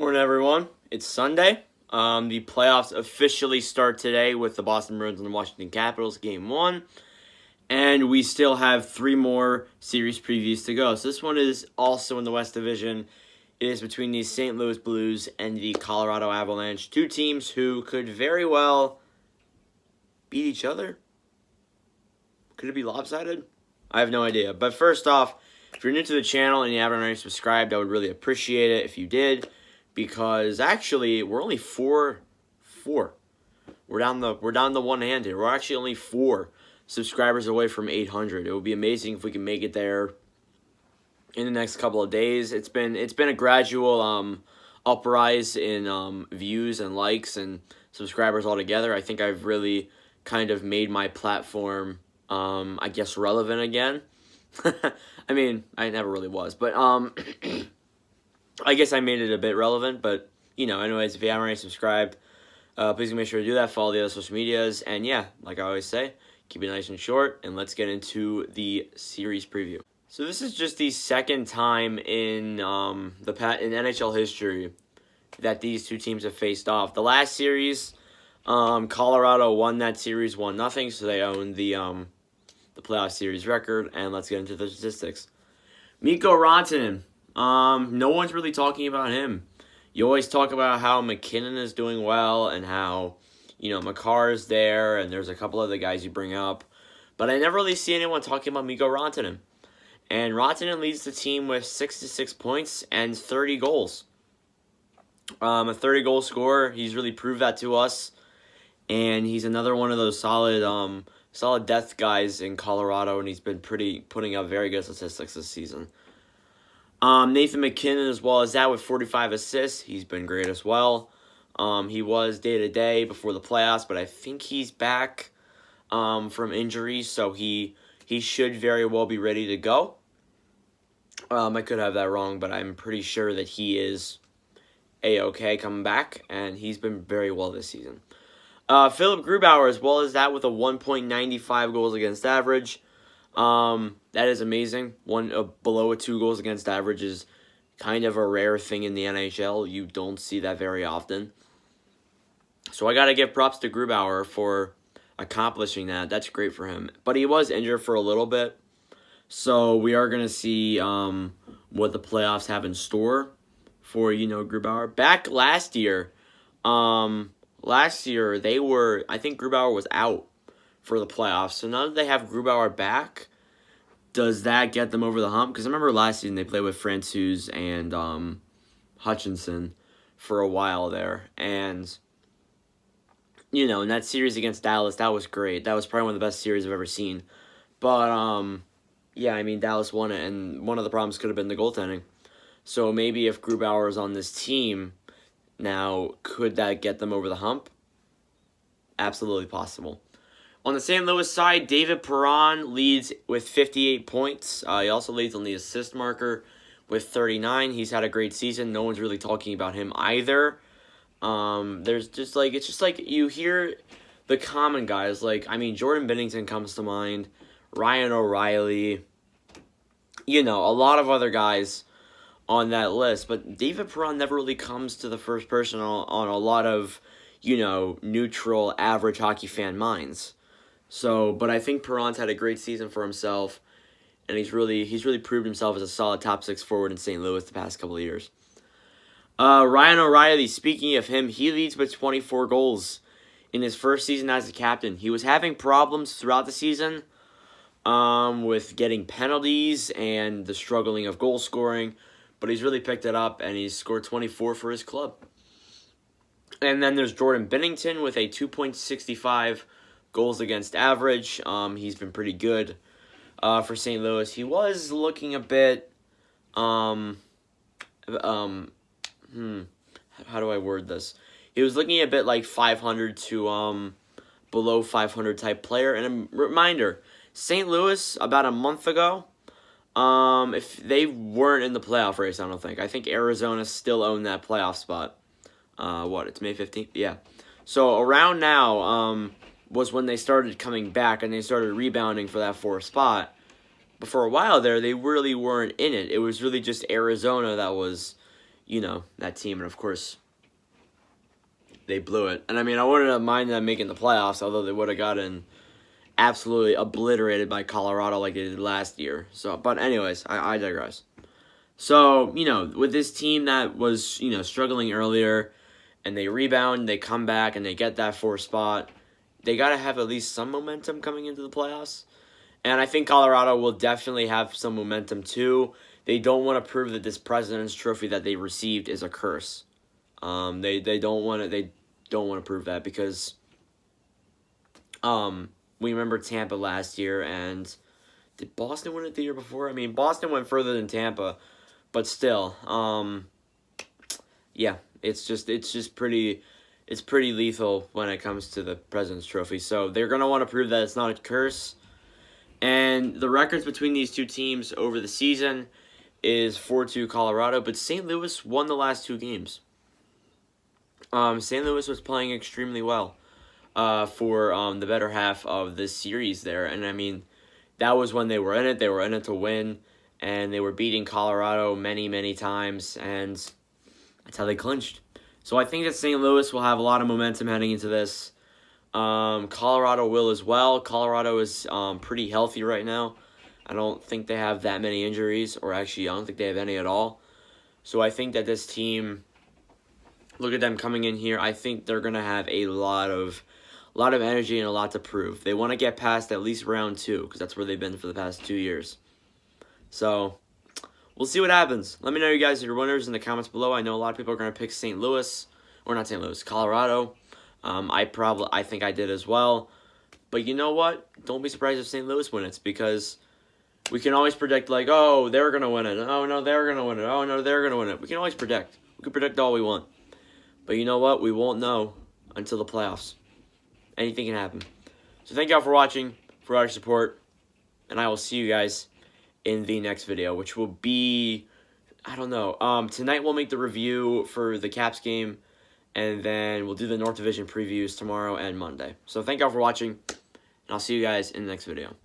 Morning, everyone. It's Sunday. The playoffs officially start today with the Boston Bruins and the Washington Capitals, Game 1. And we still have 3 more series previews to go. So this one is also in the West Division. It is between the St. Louis Blues and the Colorado Avalanche. 2 teams who could very well beat each other. Could it be lopsided? I have no idea. But first off, if you're new to the channel and you haven't already subscribed, I would really appreciate it if you did. Because actually, we're only four. We're down the one hand here. We're actually only 4 subscribers away from 800. It would be amazing if we can make it there in the next couple of days. It's been a gradual uprise in views and likes and subscribers altogether. I think I've really kind of made my platform, I guess, relevant again. I mean, I never really was, but I guess I made it a bit relevant, but, anyways, if you haven't already subscribed, please make sure to do that, follow the other social medias, and yeah, like I always say, keep it nice and short, and let's get into the series preview. So this is just the second time in NHL history that these two teams have faced off. The last series, Colorado won that series 1-0, so they own the playoff series record, and let's get into the statistics. Mikko Rantanen. No one's really talking about him. You always talk about how Mckinnon is doing well and how, Makar is there and there's a couple other guys you bring up. But I never really see anyone talking about Mikko Rantanen. And Rantanen leads the team with 66 points and 30 goals. A 30-goal scorer. He's really proved that to us. And he's another one of those solid depth guys in Colorado, and he's been putting up very good statistics this season. Nathan McKinnon as well as that with 45 assists. He's been great as well. He was day-to-day before the playoffs, but I think he's back from injury, so he should very well be ready to go. I could have that wrong, but I'm pretty sure that he is A-okay coming back, and he's been very well this season. Philip Grubauer as well as that with a 1.95 goals against average. That is amazing. Below a 2 goals against average is kind of a rare thing in the NHL. You don't see that very often. So I got to give props to Grubauer for accomplishing that. That's great for him. But he was injured for a little bit. So we are going to see what the playoffs have in store for, Grubauer. Back last year, I think Grubauer was out for the playoffs. So now that they have Grubauer back, does that get them over the hump? Because I remember last season they played with Francouz and Hutchinson for a while there. And, in that series against Dallas, that was great. That was probably one of the best series I've ever seen. But, Dallas won it, and one of the problems could have been the goaltending. So maybe if Grubauer is on this team now, could that get them over the hump? Absolutely possible. On the St. Louis side, David Perron leads with 58 points. He also leads on the assist marker with 39. He's had a great season. No one's really talking about him either. It's just like you hear the common guys. Jordan Binnington comes to mind. Ryan O'Reilly. A lot of other guys on that list. But David Perron never really comes to the first person on a lot of, neutral, average hockey fan minds. So, but I think Perron's had a great season for himself, and he's really proved himself as a solid top 6 forward in St. Louis the past couple of years. Ryan O'Reilly, speaking of him, he leads with 24 goals in his first season as a captain. He was having problems throughout the season with getting penalties and the struggling of goal scoring, but he's really picked it up, and he's scored 24 for his club. And then there's Jordan Binnington with a 2.65 goals against average. He's been pretty good for St. Louis. He was looking a bit, how do I word this? He was looking a bit like 500 to below 500 type player. And a reminder, St. Louis, about a month ago, if they weren't in the playoff race, I think Arizona still owned that playoff spot. It's May 15th? Yeah. So around now, was when they started coming back and they started rebounding for that 4th spot. But for a while there, they really weren't in it. It was really just Arizona that was, that team. And, of course, they blew it. And, I mean, I wouldn't have minded them making the playoffs, although they would have gotten absolutely obliterated by Colorado like they did last year. But anyways, I digress. So, with this team that was, struggling earlier, and they rebound, they come back, and they get that 4th spot, they got to have at least some momentum coming into the playoffs. And I think Colorado will definitely have some momentum too. They don't want to prove that this President's Trophy that they received is a curse. They don't want to prove that because we remember Tampa last year, and did Boston win it the year before? I mean, Boston went further than Tampa, but still, yeah, it's pretty lethal when it comes to the President's Trophy. So they're gonna want to prove that it's not a curse. And the records between these two teams over the season is 4-2 Colorado, but St. Louis won the last 2 games. St. Louis was playing extremely well for the better half of this series there. And, I mean, that was when they were in it. They were in it to win, and they were beating Colorado many, many times, and that's how they clinched. So I think that St. Louis will have a lot of momentum heading into this. Colorado will as well. Colorado is pretty healthy right now. I don't think they have that many injuries, or actually I don't think they have any at all. So I think that this team, look at them coming in here, I think they're going to have a lot of energy and a lot to prove. They want to get past at least round 2, because that's where they've been for the past 2 years. So we'll see what happens. Let me know, you guys, your winners in the comments below. I know a lot of people are going to pick Colorado. I think I did as well. But you know what? Don't be surprised if St. Louis wins it, because we can always predict, like, oh, they're going to win it. Oh, no, they're going to win it. Oh, no, they're going to win it. We can always predict. We can predict all we want. But you know what? We won't know until the playoffs. Anything can happen. So thank y'all for watching, for all your support, and I will see you guys in the next video, which will be, I don't know. Tonight we'll make the review for the Caps game, and then we'll do the North Division previews tomorrow and Monday. So thank y'all for watching, and I'll see you guys in the next video.